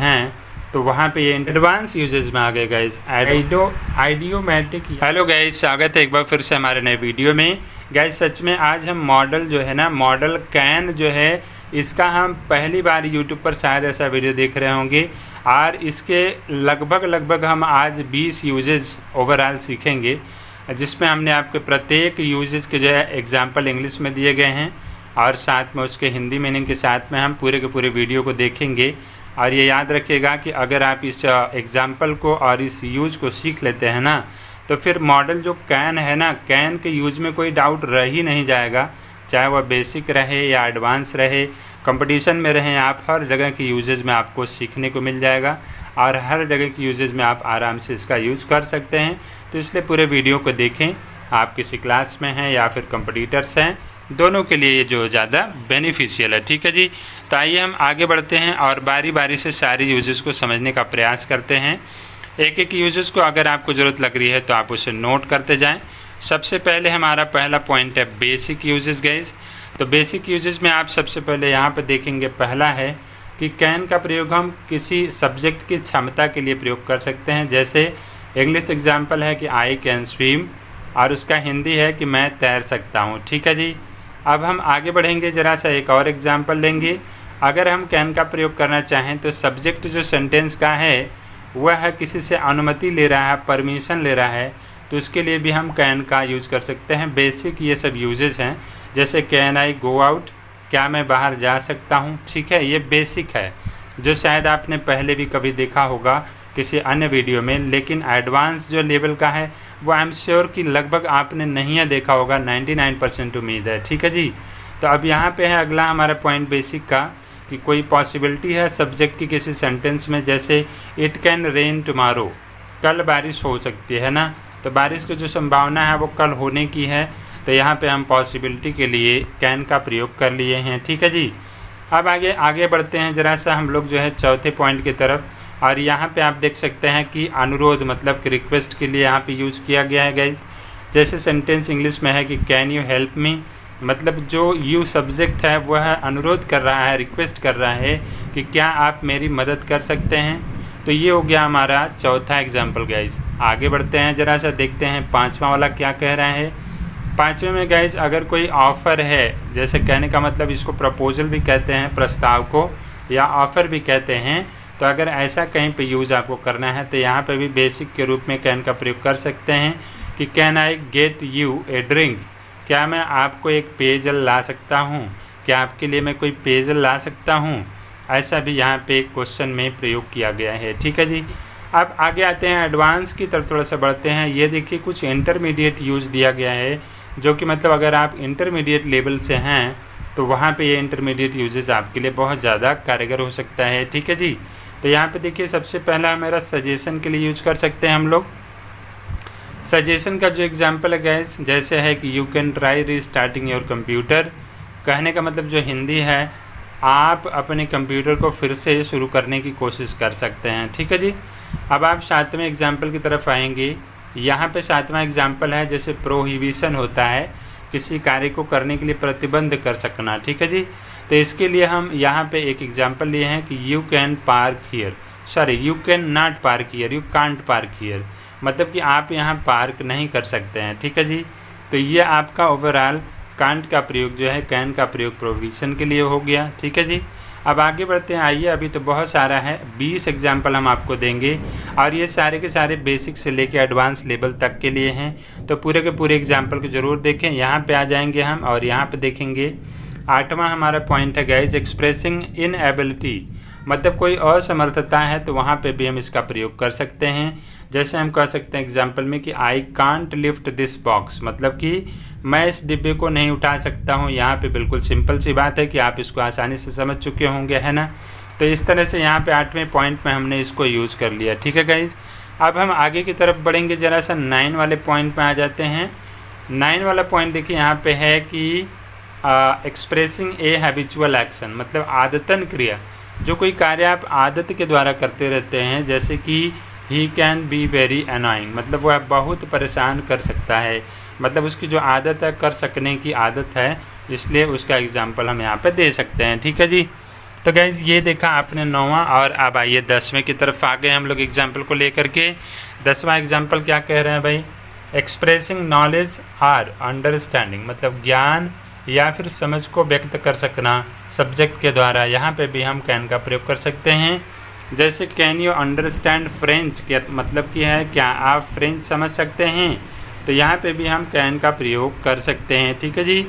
हैं तो वहाँ पे ये एडवांस यूजेज में आ गए गाइस आइडियोमैटिक। हेलो गाइस, स्वागत है एक बार फिर से हमारे नए वीडियो में। गाइस सच में आज हम मॉडल जो है ना, मॉडल कैन जो है, इसका हम पहली बार यूट्यूब पर शायद ऐसा वीडियो देख रहे होंगे और इसके लगभग हम आज 20 यूजेज ओवरऑल सीखेंगे, जिसमें हमने आपके प्रत्येक यूजेज के जो है एग्जाम्पल इंग्लिश में दिए गए हैं और साथ में उसके हिंदी मीनिंग के साथ में हम पूरे के पूरे वीडियो को देखेंगे। और ये याद रखिएगा कि अगर आप इस एग्जाम्पल को और इस यूज को सीख लेते हैं ना, तो फिर मॉडल जो कैन है ना, कैन के यूज में कोई डाउट रह ही नहीं जाएगा, चाहे वह बेसिक रहे या एडवांस रहे, कंपटीशन में रहें आप, हर जगह की यूजेज में आपको सीखने को मिल जाएगा और हर जगह की यूजेज में आप आराम से इसका यूज कर सकते हैं। तो इसलिए पूरे वीडियो को देखें, आप किसी क्लास में हैं या फिर कंपटीटर्स हैं, दोनों के लिए ये जो ज़्यादा बेनिफिशियल है। ठीक है जी, तो आइए हम आगे बढ़ते हैं और बारी बारी से सारी यूजेस को समझने का प्रयास करते हैं। एक एक यूजेस को अगर आपको ज़रूरत लग रही है तो आप उसे नोट करते जाएं। सबसे पहले हमारा पहला पॉइंट है बेसिक यूजेस गाइस। तो बेसिक यूजेस में आप सबसे पहले यहाँ पर देखेंगे, पहला है कि कैन का प्रयोग हम किसी सब्जेक्ट की क्षमता के लिए प्रयोग कर सकते हैं। जैसे इंग्लिश एग्जाम्पल है कि आई कैन स्विम और उसका हिंदी है कि मैं तैर सकता हूँ। ठीक है जी, अब हम आगे बढ़ेंगे, ज़रा सा एक और एग्जाम्पल लेंगे। अगर हम कैन का प्रयोग करना चाहें तो सब्जेक्ट जो सेंटेंस का है वह है किसी से अनुमति ले रहा है, परमिशन ले रहा है, तो उसके लिए भी हम कैन का यूज़ कर सकते हैं। बेसिक ये सब यूजेस हैं, जैसे कैन आई गो आउट, क्या मैं बाहर जा सकता हूँ। ठीक है, ये बेसिक है जो शायद आपने पहले भी कभी देखा होगा किसी अन्य वीडियो में, लेकिन एडवांस जो लेवल का है वो आई एम श्योर कि लगभग आपने नहीं देखा होगा, 99% उम्मीद है। ठीक है जी, तो अब यहाँ पे है अगला हमारा पॉइंट बेसिक का, कि कोई पॉसिबिलिटी है सब्जेक्ट की किसी सेंटेंस में, जैसे इट कैन रेन टुमारो, कल बारिश हो सकती है ना, तो बारिश की जो संभावना है वो कल होने की है, तो यहाँ पे हम पॉसिबिलिटी के लिए कैन का प्रयोग कर लिए हैं। ठीक है जी, अब आगे बढ़ते हैं ज़रा सा हम लोग जो है चौथे पॉइंट की तरफ। और यहाँ पे आप देख सकते हैं कि अनुरोध मतलब कि रिक्वेस्ट के लिए यहाँ पे यूज़ किया गया है गाइज। जैसे सेंटेंस इंग्लिश में है कि कैन यू हेल्प मी, मतलब जो यू सब्जेक्ट है वह अनुरोध कर रहा है, रिक्वेस्ट कर रहा है कि क्या आप मेरी मदद कर सकते हैं। तो ये हो गया हमारा चौथा एग्जाम्पल गाइज। आगे बढ़ते हैं, ज़रा सा देखते हैं पाँचवा वाला क्या कह रहा है। पाँचवें में गाइज अगर कोई ऑफ़र है, जैसे कहने का मतलब इसको प्रपोजल भी कहते हैं, प्रस्ताव को, या ऑफ़र भी कहते हैं, तो अगर ऐसा कहीं पे यूज़ आपको करना है तो यहाँ पे भी बेसिक के रूप में कैन का प्रयोग कर सकते हैं कि can I get U A drink, क्या मैं आपको एक पेयजल ला सकता हूँ, क्या आपके लिए मैं कोई पेयजल ला सकता हूँ। ऐसा भी यहाँ पे एक क्वेश्चन में प्रयोग किया गया है। ठीक है जी, अब आगे आते हैं, एडवांस की तरफ थोड़ा सा बढ़ते हैं। ये देखिए कुछ इंटरमीडिएट यूज़ दिया गया है, जो कि मतलब अगर आप इंटरमीडिएट लेवल से हैं तो वहाँ पे ये इंटरमीडिएट यूजेस आपके लिए बहुत ज़्यादा कारगर हो सकता है। ठीक है जी, तो यहाँ पे देखिए सबसे पहला मेरा सजेशन के लिए यूज कर सकते हैं हम लोग। सजेशन का जो एग्जांपल है गैस, जैसे है कि you can try restarting your computer, कहने का मतलब जो हिंदी है, आप अपने कंप्यूटर को फिर से शुरू करने की कोशिश कर सकते हैं। ठीक है जी, अब आप सातवें एग्जाम्पल की तरफ आएंगे। यहाँ पे सातवां एग्जाम्पल है, जैसे प्रोहिबिशन होता है किसी कार्य को करने के लिए प्रतिबंध कर सकना। ठीक है जी, तो इसके लिए हम यहाँ पे एक एग्जांपल लिए हैं कि you can park here, sorry you can not park here, you can't park here, मतलब कि आप यहाँ पार्क नहीं कर सकते हैं। ठीक है जी, तो ये आपका ओवरऑल कांट का प्रयोग जो है, कैन का प्रयोग प्रोविजन के लिए हो गया। ठीक है जी, अब आगे बढ़ते हैं। आइए, अभी तो बहुत सारा है, 20 एग्जाम्पल हम आपको देंगे और ये सारे के सारे बेसिक से लेके एडवांस लेवल तक के लिए हैं, तो पूरे के पूरे एग्जाम्पल को ज़रूर देखें। यहाँ पे आ जाएंगे हम और यहाँ पे देखेंगे आठवां हमारा पॉइंट है गाइज, एक्सप्रेसिंग इनएबिलिटी, मतलब कोई असमर्थता है तो वहाँ पे भी हम इसका प्रयोग कर सकते हैं। जैसे हम कह सकते हैं एग्जाम्पल में कि I can't lift this box, मतलब कि मैं इस डिब्बे को नहीं उठा सकता हूँ। यहाँ पे बिल्कुल सिंपल सी बात है कि आप इसको आसानी से समझ चुके होंगे, है ना। तो इस तरह से यहाँ पे 8वें पॉइंट में हमने इसको यूज़ कर लिया। ठीक है गाइज, अब हम आगे की तरफ बढ़ेंगे, ज़रा सा 9 वाले पॉइंट में आ जाते हैं। 9 वाला पॉइंट देखिए यहाँ पे है कि एक्सप्रेसिंग ए हैबिचुअल एक्शन, मतलब आदतन क्रिया, जो कोई कार्य आप आदत के द्वारा करते रहते हैं, जैसे कि he can be very annoying, मतलब वह बहुत परेशान कर सकता है, मतलब उसकी जो आदत है, कर सकने की आदत है, इसलिए उसका एग्जाम्पल हम यहाँ पे दे सकते हैं। ठीक है जी, तो गाइज ये देखा आपने 9वां, और अब आइए 10वें की तरफ आ गए हम लोग एग्जाम्पल को लेकर के। 10वां एग्जाम्पल क्या कह रहे हैं भाई, एक्सप्रेसिंग नॉलेज आर अंडरस्टैंडिंग, मतलब ज्ञान या फिर समझ को व्यक्त कर सकना सब्जेक्ट के द्वारा। यहाँ पे भी हम कैन का प्रयोग कर सकते हैं। जैसे कैन यू अंडरस्टैंड फ्रेंच, क्या मतलब कि है क्या आप फ्रेंच समझ सकते हैं, तो यहाँ पे भी हम कैन का प्रयोग कर सकते हैं। ठीक है जी।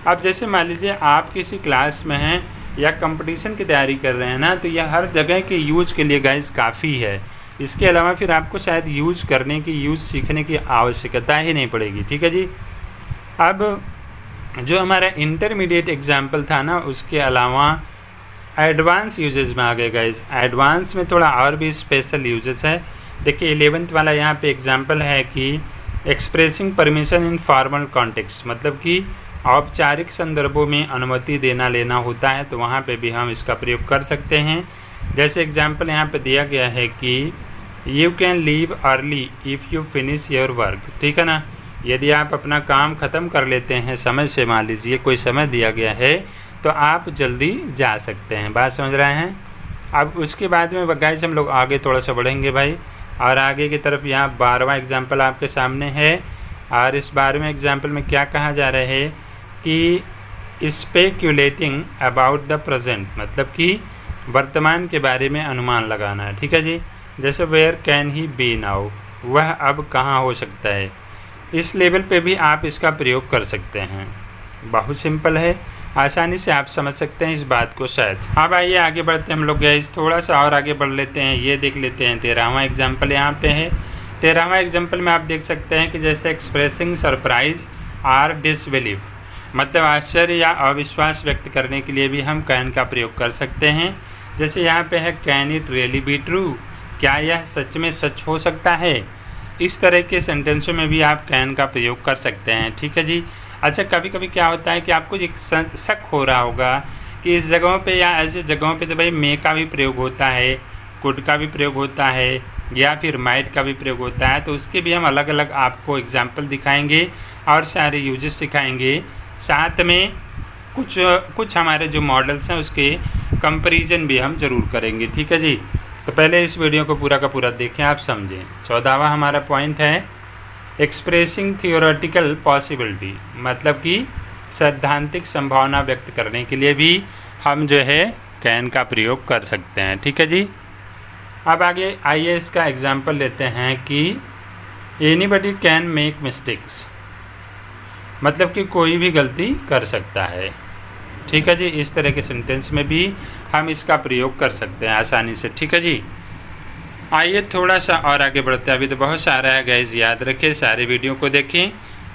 अब जैसे मान लीजिए आप किसी क्लास में हैं या कंपटीशन की तैयारी कर रहे हैं ना, तो यह हर जगह के यूज के लिए गाइस काफ़ी है। इसके अलावा फिर आपको शायद यूज करने की, यूज सीखने की आवश्यकता ही नहीं पड़ेगी। ठीक है जी। अब जो हमारा इंटरमीडिएट एग्जाम्पल था ना, उसके अलावा एडवांस यूजेस में आ गए गाइस। एडवांस में थोड़ा और भी स्पेशल यूजेस है। देखिए 11th वाला यहाँ पे एग्जाम्पल है कि expressing permission in formal context, मतलब कि औपचारिक संदर्भों में अनुमति देना लेना होता है, तो वहाँ पे भी हम इसका प्रयोग कर सकते हैं। जैसे एग्जाम्पल यहाँ पे दिया गया है कि you can leave early if you finish your work. ठीक है ना, यदि आप अपना काम ख़त्म कर लेते हैं समय से, मान लीजिए कोई समय दिया गया है, तो आप जल्दी जा सकते हैं। बात समझ रहे हैं। अब उसके बाद में गाइस हम लोग आगे थोड़ा सा बढ़ेंगे भाई, और आगे की तरफ यहाँ 12वां एग्जाम्पल आपके सामने है। और इस 12वें एग्जाम्पल में क्या कहा जा रहा है कि स्पेक्यूलेटिंग अबाउट द प्रेजेंट, मतलब कि वर्तमान के बारे में अनुमान लगाना है। ठीक है जी। जैसे where can he be now, वह अब कहाँ हो सकता है। इस लेवल पे भी आप इसका प्रयोग कर सकते हैं। बहुत सिंपल है, आसानी से आप समझ सकते हैं इस बात को शायद। अब आइए आगे बढ़ते हैं हम लोग गाइस, थोड़ा सा और आगे बढ़ लेते हैं। ये देख लेते हैं 13वां एग्जाम्पल यहाँ पे है। 13वां एग्जाम्पल में आप देख सकते हैं कि जैसे एक्सप्रेसिंग सरप्राइज आर डिसबिलीफ, मतलब आश्चर्य या अविश्वास व्यक्त करने के लिए भी हम कैन का प्रयोग कर सकते हैं। जैसे यहाँ पे है can it really be true, क्या यह सच में सच हो सकता है। इस तरह के सेंटेंसों में भी आप कैन का प्रयोग कर सकते हैं। ठीक है जी। अच्छा, कभी कभी क्या होता है कि आपको एक शक हो रहा होगा कि इस जगहों पे या ऐसी जगहों पे तो भाई मे का भी प्रयोग होता है, कुड का भी प्रयोग होता है, या फिर माइट का भी प्रयोग होता है। तो उसके भी हम अलग अलग आपको एग्जाम्पल दिखाएंगे और सारे यूजेस सिखाएंगे। साथ में कुछ हमारे जो मॉडल्स हैं उसके कंपैरिजन भी हम ज़रूर करेंगे। ठीक है जी। तो पहले इस वीडियो को पूरा का पूरा देखें, आप समझें। 14वां हमारा पॉइंट है एक्सप्रेसिंग थियोरेटिकल पॉसिबिलिटी, मतलब कि सैद्धांतिक संभावना व्यक्त करने के लिए भी हम जो है कैन का प्रयोग कर सकते हैं। ठीक है जी। अब आगे आइए इसका एग्जाम्पल लेते हैं कि एनीबडी कैन मेक मिस्टेक्स, मतलब कि कोई भी गलती कर सकता है। ठीक है जी। इस तरह के सेंटेंस में भी हम इसका प्रयोग कर सकते हैं आसानी से। ठीक है जी। आइए थोड़ा सा और आगे बढ़ते हैं। अभी तो बहुत सारा है गाइस, याद रखें, सारे वीडियो को देखें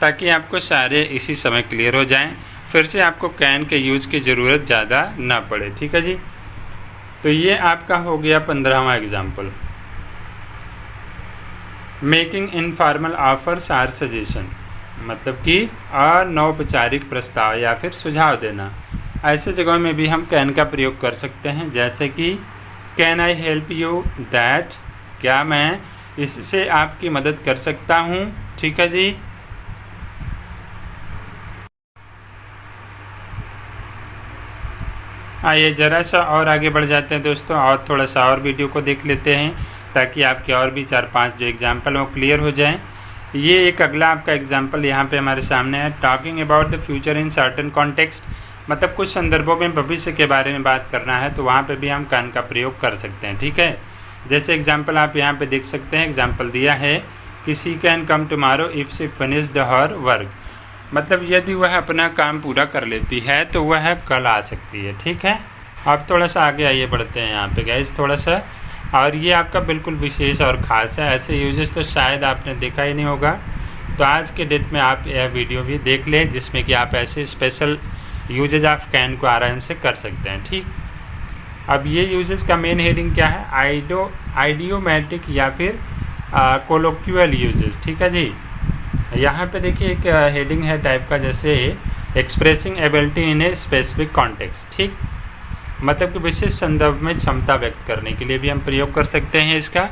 ताकि आपको सारे इसी समय क्लियर हो जाएं, फिर से आपको कैन के यूज की ज़रूरत ज़्यादा ना पड़े। ठीक है जी। तो ये आपका हो गया 15वां example, making informal offers or suggestion, मतलब कि अनौपचारिक प्रस्ताव या फिर सुझाव देना। ऐसे जगहों में भी हम कैन का प्रयोग कर सकते हैं। जैसे कि can I help you that, क्या मैं इससे आपकी मदद कर सकता हूँ। ठीक है जी। आइए ज़रा सा और आगे बढ़ जाते हैं दोस्तों, और थोड़ा सा और वीडियो को देख लेते हैं ताकि आपके और भी 4-5 जो एग्जाम्पल हैं वो क्लियर हो जाएं। ये एक अगला आपका एग्जाम्पल यहाँ पे हमारे सामने है, talking about the future in certain context, मतलब कुछ संदर्भों में भविष्य के बारे में बात करना है, तो वहाँ पे भी हम कैन का प्रयोग कर सकते हैं। ठीक है। जैसे एग्जाम्पल आप यहाँ पे देख सकते हैं, एग्जाम्पल दिया है कि she can come tomorrow if she finished her work, मतलब यदि वह अपना काम पूरा कर लेती है तो वह कल आ सकती है। ठीक है। अब थोड़ा सा आगे आइए बढ़ते हैं यहाँ पे गाइस थोड़ा सा, और ये आपका बिल्कुल विशेष और ख़ास है। ऐसे यूजेस तो शायद आपने देखा ही नहीं होगा, तो आज के डेट में आप यह वीडियो भी देख लें जिसमें कि आप ऐसे स्पेशल यूजेज ऑफ कैन को आराम से कर सकते हैं। ठीक। अब ये यूजेस का मेन हेडिंग क्या है, आइडियोमैटिक या फिर कोलोक्यूअल यूजेस। ठीक है जी। यहाँ पे देखिए एक हेडिंग है टाइप का, जैसे expressing ability in a specific context. ठीक, मतलब कि विशेष संदर्भ में क्षमता व्यक्त करने के लिए भी हम प्रयोग कर सकते हैं इसका।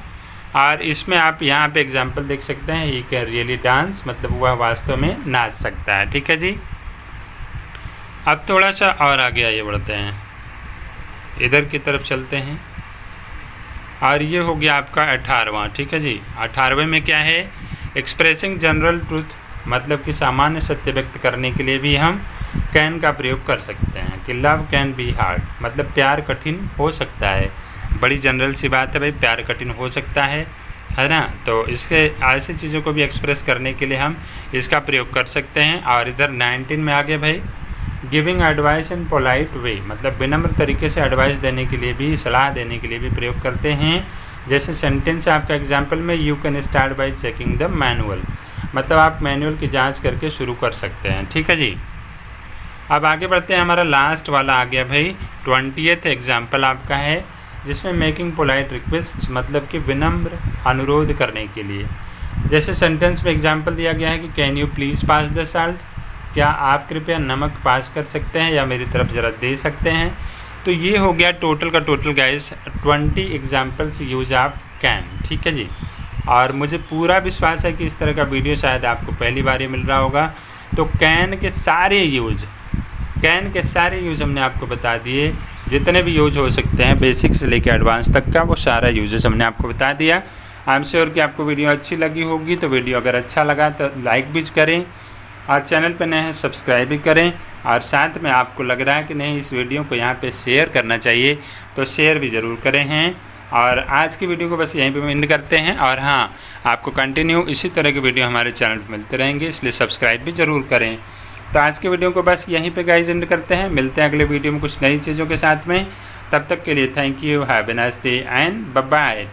और इसमें आप यहाँ पे एग्जांपल देख सकते हैं, ही कैन रियली डांस, मतलब वह वास्तव में नाच सकता है। ठीक है जी। अब थोड़ा सा और आगे आइए बढ़ते हैं। इधर की तरफ चलते हैं और ये हो गया आपका 18वां। ठीक है जी। 18वें में क्या है, एक्सप्रेसिंग जनरल ट्रूथ, मतलब कि सामान्य सत्य व्यक्त करने के लिए भी हम कैन का प्रयोग कर सकते हैं कि लव कैन बी हार्ड, मतलब प्यार कठिन हो सकता है। बड़ी जनरल सी बात है भाई, प्यार कठिन हो सकता है ना। तो इसके ऐसी चीज़ों को भी एक्सप्रेस करने के लिए हम इसका प्रयोग कर सकते हैं। और इधर 19 में आ गया भाई, giving advice in polite way, मतलब विनम्र तरीके से एडवाइस देने के लिए भी, सलाह देने के लिए भी प्रयोग करते हैं। जैसे सेंटेंस आपका एग्जाम्पल में, you can start by checking the manual, मतलब आप मैनुअल की जांच करके शुरू कर सकते हैं। ठीक है जी। अब आगे बढ़ते हैं, हमारा लास्ट वाला आ गया भाई 20th एग्जाम्पल आपका है, जिसमें मेकिंग पोलाइट रिक्वेस्ट, मतलब कि विनम्र अनुरोध करने के लिए। जैसे सेंटेंस में एग्जाम्पल दिया गया है कि can you please pass the salt, क्या आप कृपया नमक पास कर सकते हैं या मेरी तरफ ज़रा दे सकते हैं। तो ये हो गया टोटल का टोटल गाइस 20 एग्जाम्पल्स यूज आप कैन। ठीक है जी। और मुझे पूरा विश्वास है कि इस तरह का वीडियो शायद आपको पहली बार ही मिल रहा होगा। तो कैन के सारे यूज हमने आपको बता दिए, जितने भी यूज हो सकते हैं बेसिक से लेकर एडवांस तक का, वो सारा यूजेस हमने आपको बता दिया। आई एम श्योर कि आपको वीडियो अच्छी लगी होगी। तो वीडियो अगर अच्छा लगा तो लाइक भी करें, और चैनल पर नए हैं सब्सक्राइब भी करें, और साथ में आपको लग रहा है कि नहीं इस वीडियो को यहाँ पे शेयर करना चाहिए तो शेयर भी ज़रूर करें हैं। और आज की वीडियो को बस यहीं पे एंड करते हैं। और हाँ, आपको कंटिन्यू इसी तरह के वीडियो हमारे चैनल पर मिलते रहेंगे, इसलिए सब्सक्राइब भी ज़रूर करें। तो आज के वीडियो को बस यहीं पे गाइस एंड करते हैं। मिलते हैं अगले वीडियो में कुछ नई चीज़ों के साथ में। तब तक के लिए thank you, have a nice day and bye bye.